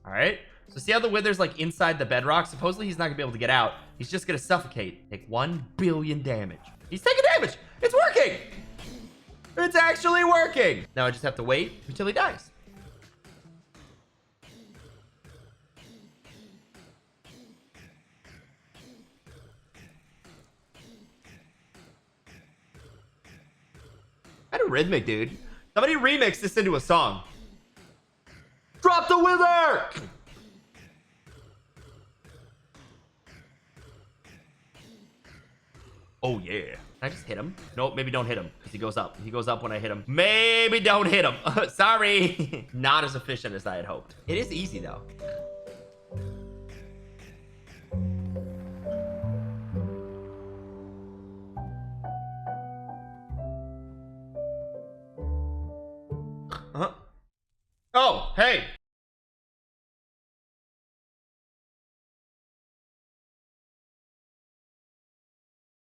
All right. So see how the wither's like inside the bedrock? Supposedly he's not gonna be able to get out. He's just gonna suffocate. Take 1 billion damage. He's taking damage. It's working. It's actually working. Now I just have to wait until he dies. Kind of rhythmic, dude. Somebody remix this into a song. Drop the wither! Oh, yeah. Can I just hit him? Nope, maybe don't hit him because he goes up. He goes up when I hit him. Maybe don't hit him. Sorry. Not as efficient as I had hoped. It is easy, though. Oh, hey.